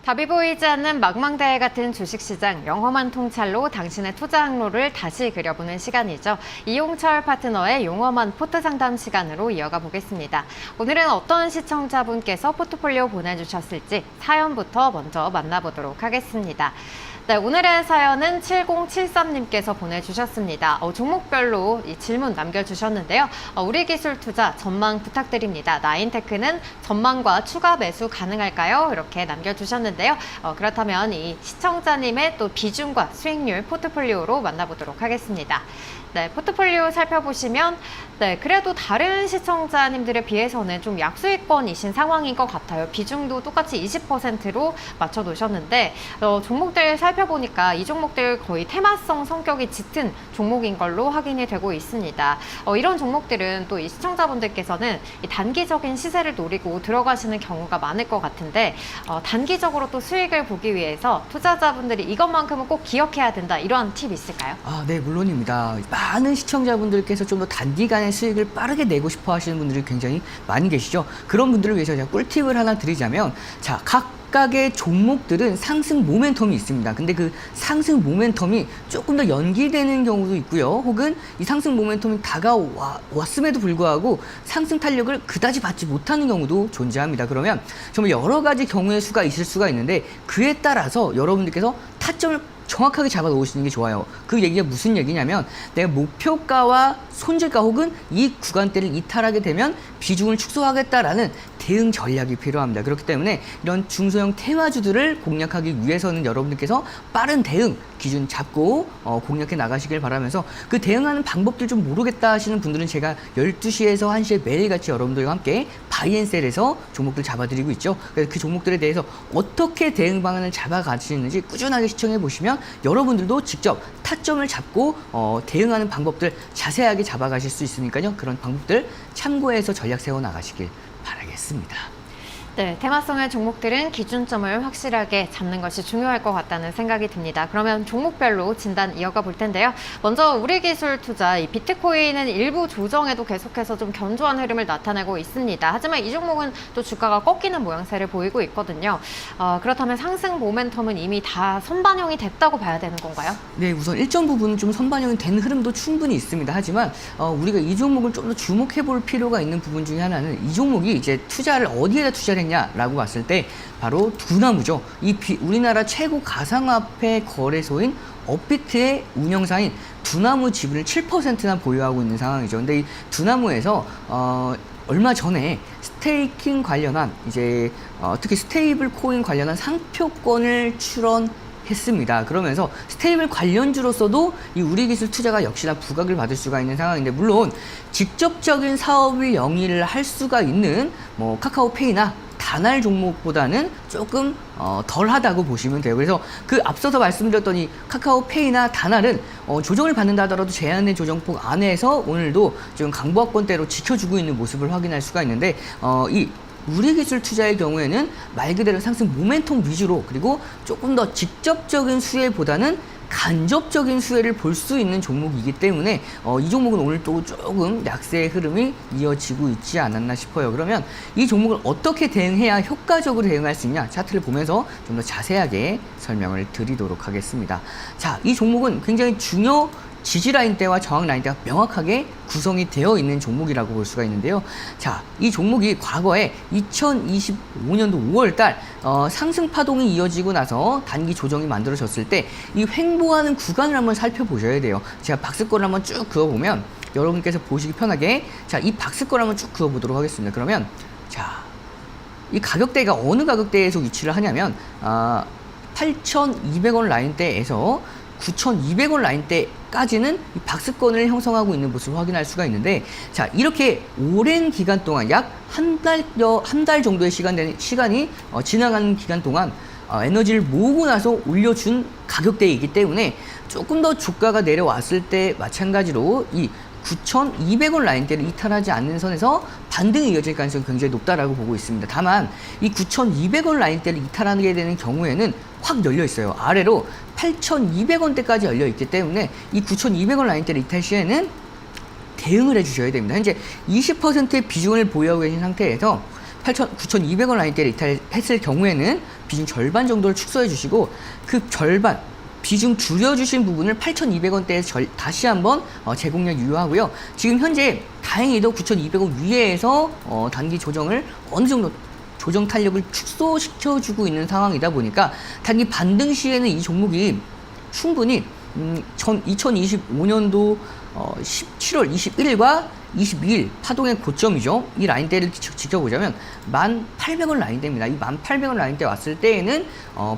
답이 보이지 않는 망망대해 같은 주식시장, 영험한 통찰로 당신의 투자 항로를 다시 그려보는 시간이죠. 이용철 파트너의 용험한 포트 상담 시간으로 이어가 보겠습니다. 오늘은 어떤 시청자분께서 포트폴리오 보내주셨을지 사연부터 먼저 만나보도록 하겠습니다. 네, 오늘의 사연은 7073님께서 보내주셨습니다. 종목별로 이 질문 남겨주셨는데요. 우리 기술 투자 전망 부탁드립니다. 나인테크는 전망과 추가 매수 가능할까요? 이렇게 남겨주셨는데요. 그렇다면 이 시청자님의 또 비중과 수익률 포트폴리오로 만나보도록 하겠습니다. 네, 포트폴리오 살펴보시면 그래도 다른 시청자님들에 비해서는 좀 약수익권이신 상황인 것 같아요. 비중도 똑같이 20%로 맞춰 놓으셨는데 종목들 살펴보니까 이 종목들 거의 테마성 성격이 짙은 종목인 걸로 확인이 되고 있습니다. 이런 종목들은 또 이 시청자분들께서는 이 단기적인 시세를 노리고 들어가시는 경우가 많을 것 같은데 단기적으로 또 수익을 보기 위해서 투자자분들이 이것만큼은 꼭 기억해야 된다, 이러한 팁 있을까요? 네, 물론입니다. 많은 시청자분들께서 좀 더 단기간에 수익을 빠르게 내고 싶어 하시는 분들이 굉장히 많이 계시죠. 그런 분들을 위해서 제가 꿀팁을 하나 드리자면, 자, 각각의 종목들은 상승 모멘텀이 있습니다. 근데 그 상승 모멘텀이 조금 더 연기되는 경우도 있고요. 혹은 이 상승 모멘텀이 다가왔음에도 불구하고 상승 탄력을 그다지 받지 못하는 경우도 존재합니다. 그러면 정말 여러 가지 경우의 수가 있을 수가 있는데, 그에 따라서 여러분들께서 타점을 정확하게 잡아 놓으시는 게 좋아요. 그 얘기가 무슨 얘기냐면, 내가 목표가와 손절가 혹은 이 구간대를 이탈하게 되면 비중을 축소하겠다라는 대응 전략이 필요합니다. 그렇기 때문에 이런 중소형 테마주들을 공략하기 위해서는 여러분들께서 빠른 대응 기준 잡고 공략해 나가시길 바라면서, 그 대응하는 방법들 좀 모르겠다 하시는 분들은 제가 12시에서 1시에 매일같이 여러분들과 함께 바이앤셀에서 종목들 잡아드리고 있죠. 그래서 그 종목들에 대해서 어떻게 대응 방안을 잡아가시는지 꾸준하게 시청해 보시면 여러분들도 직접 타점을 잡고 대응하는 방법들 자세하게 잡아가실 수 있으니까요. 그런 방법들 참고해서 전략 세워 나가시길 바라겠습니다. 네, 테마성의 종목들은 기준점을 확실하게 잡는 것이 중요할 것 같다는 생각이 듭니다. 그러면 종목별로 진단 이어가 볼 텐데요. 먼저 우리 기술 투자, 이 비트코인은 일부 조정에도 계속해서 좀 견조한 흐름을 나타내고 있습니다. 하지만 이 종목은 또 주가가 꺾이는 모양새를 보이고 있거든요. 그렇다면 상승 모멘텀은 이미 다 선반영이 됐다고 봐야 되는 건가요? 네, 우선 일정 부분 좀 선반영이 된 흐름도 충분히 있습니다. 하지만 우리가 이 종목을 좀 더 주목해 볼 필요가 있는 부분 중에 하나는, 이 종목이 이제 투자를 어디에다 투자를 했냐라고 봤을 때 바로 두나무죠. 우리나라 최고 가상화폐 거래소인 업비트의 운영사인 두나무 지분을 7%나 보유하고 있는 상황이죠. 근데 이 두나무에서 얼마 전에 스테이킹 관련한 특히 스테이블 코인 관련한 상표권을 출원했습니다. 그러면서 스테이블 관련주로서도 이 우리 기술 투자가 역시나 부각을 받을 수가 있는 상황인데, 물론 직접적인 사업을 영위를 할 수가 있는 카카오페이나 다날 종목보다는 조금 덜하다고 보시면 돼요. 그래서 그 앞서서 말씀드렸던 이 카카오페이나 다날은 조정을 받는다 하더라도 제한된 조정폭 안에서 오늘도 지금 강보합권대로 지켜주고 있는 모습을 확인할 수가 있는데, 이 우리 기술 투자의 경우에는 말 그대로 상승 모멘텀 위주로, 그리고 조금 더 직접적인 수혜보다는 간접적인 수혜를 볼 수 있는 종목이기 때문에 이 종목은 오늘 또 조금 약세의 흐름이 이어지고 있지 않았나 싶어요. 그러면 이 종목을 어떻게 대응해야 효과적으로 대응할 수 있냐, 차트를 보면서 좀 더 자세하게 설명을 드리도록 하겠습니다. 자, 이 종목은 굉장히 지지 라인대와 저항 라인대가 명확하게 구성이 되어 있는 종목이라고 볼 수가 있는데요. 자, 이 종목이 과거에 2025년도 5월달 상승 파동이 이어지고 나서 단기 조정이 만들어졌을 때 이 횡보하는 구간을 한번 살펴보셔야 돼요. 제가 박스권을 한번 쭉 그어보면 여러분께서 보시기 편하게, 자, 이 박스권을 한번 쭉 그어보도록 하겠습니다. 그러면 자, 이 가격대가 어느 가격대에서 위치를 하냐면 8,200원 라인대에서 9,200원 라인대까지는 이 박스권을 형성하고 있는 모습을 확인할 수가 있는데, 자, 이렇게 오랜 기간 동안 약 한 달 정도의 시간이 지나가는 기간 동안 에너지를 모으고 나서 올려준 가격대이기 때문에 조금 더 주가가 내려왔을 때 마찬가지로 이 9,200원 라인대를 이탈하지 않는 선에서 반등이 이어질 가능성이 굉장히 높다라고 보고 있습니다. 다만 이 9,200원 라인대를 이탈하게 되는 경우에는 확 열려 있어요. 아래로 8,200원대까지 열려 있기 때문에 이 9,200원 라인대를 이탈 시에는 대응을 해주셔야 됩니다. 현재 20%의 비중을 보유하고 계신 상태에서 9,200원 라인대를 이탈했을 경우에는 비중 절반 정도를 축소해 주시고 그 절반 비중 줄여주신 부분을 8,200원대에서 다시 한번 제공량 유효하고요. 지금 현재 다행히도 9,200원 위에서 단기 조정을 어느 정도 조정 탄력을 축소시켜주고 있는 상황이다 보니까 단기 반등 시에는 이 종목이 충분히 2025년도 7월 21일과 22일 파동의 고점이죠. 이 라인대를 지켜보자면 1,800원 라인대입니다. 이 1,800원 라인대 왔을 때에는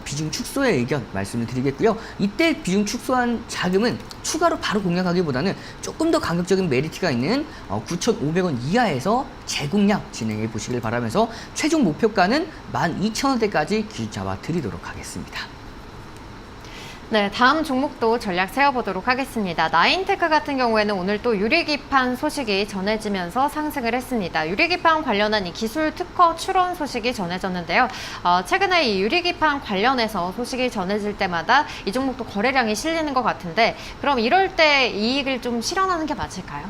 비중 축소의 의견 말씀을 드리겠고요. 이때 비중 축소한 자금은 추가로 바로 공략하기보다는 조금 더 가격적인 메리트가 있는 9,500원 이하에서 재공략 진행해 보시길 바라면서 최종 목표가는 12,000원대까지 기준 잡아 드리도록 하겠습니다. 네, 다음 종목도 전략 세워보도록 하겠습니다. 나인테크 같은 경우에는 오늘 또 유리기판 소식이 전해지면서 상승을 했습니다. 유리기판 관련한 이 기술 특허 출원 소식이 전해졌는데요. 최근에 이 유리기판 관련해서 소식이 전해질 때마다 이 종목도 거래량이 실리는 것 같은데 그럼 이럴 때 이익을 좀 실현하는 게 맞을까요?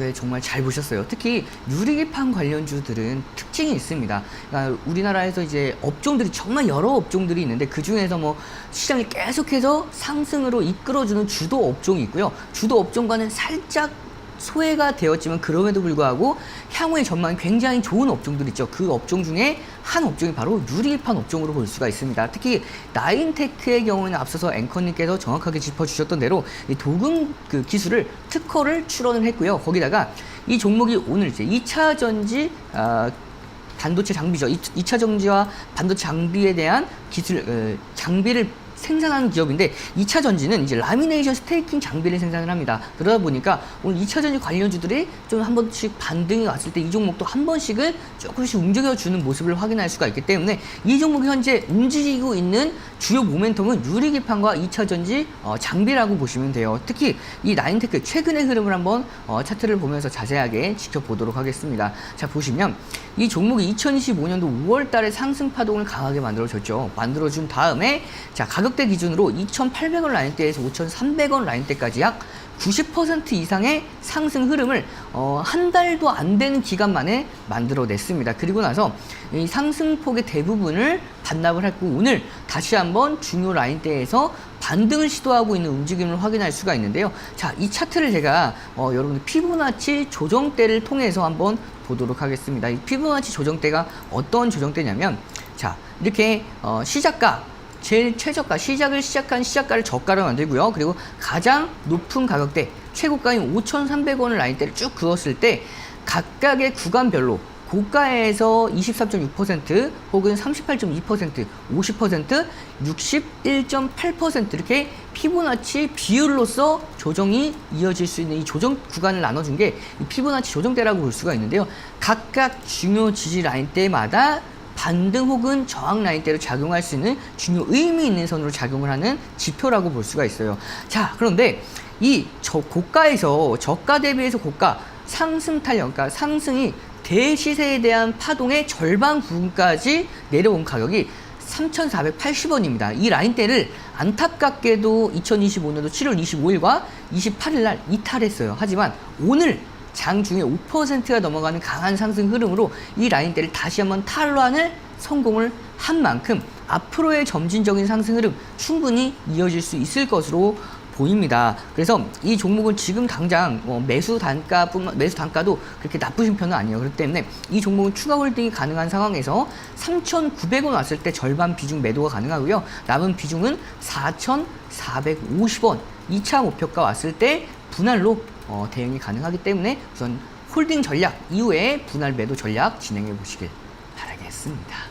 네, 정말 잘 보셨어요. 특히 유리기판 관련주들은 특징이 있습니다. 그러니까 우리나라에서 이제 업종들이 정말 여러 업종들이 있는데 그 중에서 뭐 시장이 계속해서 상승으로 이끌어주는 주도 업종이 있고요. 주도 업종과는 살짝 소외가 되었지만 그럼에도 불구하고 향후의 전망이 굉장히 좋은 업종들 있죠. 그 업종 중에 한 업종이 바로 유리기판 업종으로 볼 수가 있습니다. 특히 나인테크의 경우에는 앞서서 앵커님께서 정확하게 짚어주셨던 대로 이 도금 그 기술을 특허를 출원을 했고요. 거기다가 이 종목이 오늘 이제 2차 전지 반도체 장비죠. 2차 전지와 반도체 장비에 대한 기술 장비를 생산하는 기업인데 2차 전지는 이제 라미네이션 스테이킹 장비를 생산을 합니다. 그러다 보니까 오늘 2차 전지 관련주들이 좀 한 번씩 반등이 왔을 때 이 종목도 한 번씩은 조금씩 움직여주는 모습을 확인할 수가 있기 때문에 이 종목이 현재 움직이고 있는 주요 모멘텀은 유리기판과 2차 전지 장비라고 보시면 돼요. 특히 이 나인테크 최근의 흐름을 한번 차트를 보면서 자세하게 지켜보도록 하겠습니다. 자, 보시면 이 종목이 2025년도 5월 달에 상승 파동을 강하게 만들어줬죠. 만들어준 다음에 자, 가격대 기준으로 2,800원 라인대에서 5,300원 라인대까지 약 90% 이상의 상승 흐름을 한 달도 안 되는 기간 만에 만들어냈습니다. 그리고 나서 이 상승폭의 대부분을 반납을 했고 오늘 다시 한번 중요 라인대에서 반등을 시도하고 있는 움직임을 확인할 수가 있는데요. 자, 이 차트를 제가 여러분들 피보나치 조정대를 통해서 한번 보도록 하겠습니다. 이 피보나치 조정대가 어떤 조정대냐면 자, 이렇게 시작가 제일 최저가, 시작한 시작가를 저가로 만들고요. 그리고 가장 높은 가격대, 최고가인 5,300원을 라인대를 쭉 그었을 때 각각의 구간별로 고가에서 23.6%, 혹은 38.2%, 50%, 61.8% 이렇게 피보나치 비율로서 조정이 이어질 수 있는 이 조정 구간을 나눠준 게 이 피보나치 조정대라고 볼 수가 있는데요. 각각 중요 지지 라인대마다 반등 혹은 저항 라인대로 작용할 수 있는 중요 의미 있는 선으로 작용을 하는 지표라고 볼 수가 있어요. 자, 그런데 이 고가에서 저가 대비해서 고가 상승 탄력, 그러니까 상승이 대시세에 대한 파동의 절반 부분까지 내려온 가격이 3,480원입니다. 이 라인대를 안타깝게도 2025년도 7월 25일과 28일 날 이탈했어요. 하지만 오늘 장중에 5%가 넘어가는 강한 상승 흐름으로 이 라인대를 다시 한번 탈환을 성공을 한 만큼 앞으로의 점진적인 상승 흐름 충분히 이어질 수 있을 것으로 보입니다. 그래서 이 종목은 지금 당장 매수 단가도 그렇게 나쁘신 편은 아니에요. 그렇기 때문에 이 종목은 추가 홀딩이 가능한 상황에서 3,900원 왔을 때 절반 비중 매도가 가능하고요. 남은 비중은 4,450원 2차 목표가 왔을 때 분할로 대응이 가능하기 때문에 우선 홀딩 전략 이후에 분할 매도 전략 진행해 보시길 바라겠습니다.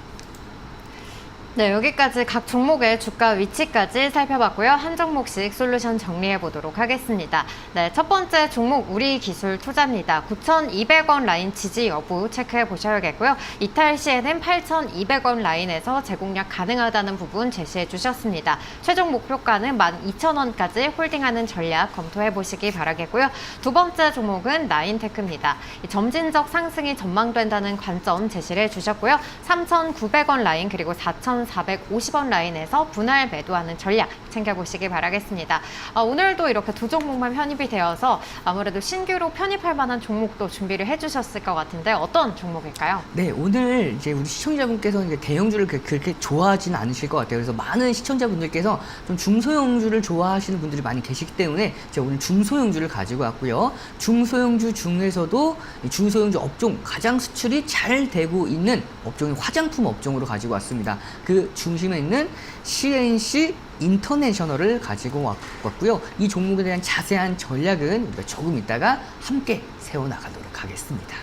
네, 여기까지 각 종목의 주가 위치까지 살펴봤고요. 한 종목씩 솔루션 정리해 보도록 하겠습니다. 네, 첫 번째 종목 우리기술 투자입니다. 9,200원 라인 지지 여부 체크해 보셔야겠고요. 이탈 시에는 8,200원 라인에서 재공략 가능하다는 부분 제시해 주셨습니다. 최종 목표가는 12,000원까지 홀딩하는 전략 검토해 보시기 바라겠고요. 두 번째 종목은 나인테크입니다. 점진적 상승이 전망된다는 관점 제시를 해 주셨고요. 3,900원 라인 그리고 4,300원 14,450원 라인에서 분할 매도하는 전략 챙겨보시기 바라겠습니다. 오늘도 이렇게 두 종목만 편입이 되어서 아무래도 신규로 편입할 만한 종목도 준비를 해주셨을 것 같은데 어떤 종목일까요? 네, 오늘 이제 우리 시청자분께서 이제 대형주를 그렇게 좋아하지는 않으실 것 같아요. 그래서 많은 시청자분들께서 좀 중소형주를 좋아하시는 분들이 많이 계시기 때문에 제가 오늘 중소형주를 가지고 왔고요. 중소형주 중에서도 이 중소형주 업종 가장 수출이 잘 되고 있는 업종이 화장품 업종으로 가지고 왔습니다. 그 중심에 있는 CNC 인터내셔널을 가지고 왔고요. 이 종목에 대한 자세한 전략은 우리가 조금 있다가 함께 세워나가도록 하겠습니다.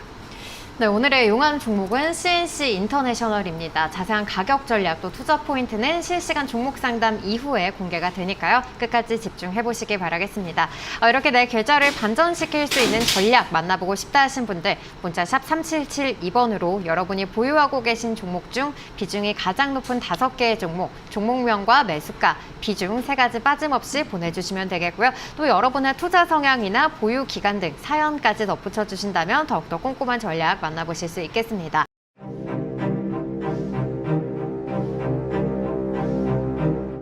네, 오늘의 용한 종목은 CNC 인터내셔널입니다. 자세한 가격 전략 또 투자 포인트는 실시간 종목 상담 이후에 공개가 되니까요. 끝까지 집중해 보시기 바라겠습니다. 이렇게 내 계좌를 반전시킬 수 있는 전략 만나보고 싶다 하신 분들 문자 샵 3772번으로 여러분이 보유하고 계신 종목 중 비중이 가장 높은 5개의 종목, 종목명과 매수가, 비중 3가지 빠짐없이 보내주시면 되겠고요. 또 여러분의 투자 성향이나 보유 기간 등 사연까지 덧붙여 주신다면 더욱더 꼼꼼한 전략 만나보실 수 있겠습니다.